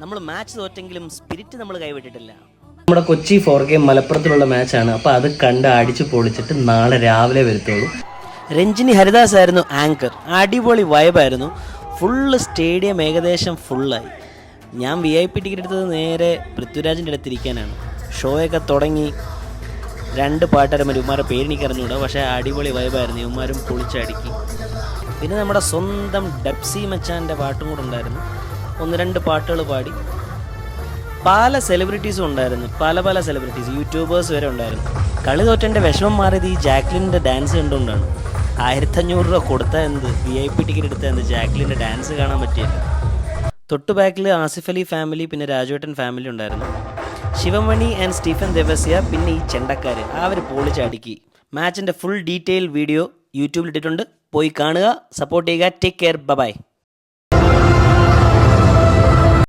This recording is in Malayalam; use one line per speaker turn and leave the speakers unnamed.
നമ്മൾ മാച്ച് തോറ്റെങ്കിലും സ്പിരിറ്റ് നമ്മൾ കൈവിട്ടിട്ടില്ല.
നമ്മുടെ കൊച്ചി 4K മലപ്പുറത്തിലുള്ള മാച്ചാണ്. അപ്പോൾ അത് കണ്ട് അടിച്ചു പൊളിച്ചിട്ട് നാളെ രാവിലെ വരത്തുള്ളൂ.
രഞ്ജിനി ഹരിദാസ് ആയിരുന്നു ആങ്കർ. അടിപൊളി വൈബായിരുന്നു. ഫുള്ള് സ്റ്റേഡിയം ഏകദേശം ഫുള്ളായി. ഞാൻ VIP ടിക്കറ്റ് എടുത്തത് നേരെ പൃഥ്വിരാജിൻ്റെ അടുത്തിരിക്കാനാണ്. ഷോയൊക്കെ തുടങ്ങി. 2 പാട്ടുകാരന്മാർ, ഇവന്മാരുടെ പേരെനിക്ക് അറിഞ്ഞുകൂടാ, പക്ഷേ അടിപൊളി വൈബായിരുന്നു. ഇവന്മാരും പൊളിച്ചടുക്കി. പിന്നെ നമ്മുടെ സ്വന്തം ഡെപ്സി മച്ചാൻ്റെ പാട്ടും കൂടെ ഉണ്ടായിരുന്നു. 1-2 പാട്ടുകൾ പാടി. പല സെലിബ്രിറ്റീസും ഉണ്ടായിരുന്നു. പല സെലിബ്രിറ്റീസ്, യൂട്യൂബേഴ്സ് വരെ ഉണ്ടായിരുന്നു. കളി തോറ്റൻ്റെ വിഷമം മാറിയത് ഈ ജാക്ലിൻ്റെ ഡാൻസ് കണ്ടുകൊണ്ടാണ്. 1500 രൂപ കൊടുത്താൽ എന്ത്, VIP ടിക്കറ്റ് എടുത്താൽ എന്ത്, ജാക്ലിൻ്റെ ഡാൻസ് കാണാൻ പറ്റിയില്ല. തൊട്ടു ബാക്കിൽ ആസിഫ് അലി ഫാമിലി, പിന്നെ രാജുവേട്ടൻ ഫാമിലി ഉണ്ടായിരുന്നു. ശിവമണി ആൻഡ് സ്റ്റീഫൻ ദേവസ്യ, പിന്നെ ഈ ചെണ്ടക്കാർ, അവർ പൊളിച്ചടുക്കി. മാച്ചിൻ്റെ ഫുൾ ഡീറ്റെയിൽ വീഡിയോ യൂട്യൂബിൽ ഇട്ടിട്ടുണ്ട്. പോയി കാണുക, സപ്പോർട്ട് ചെയ്യുക. Take care, by.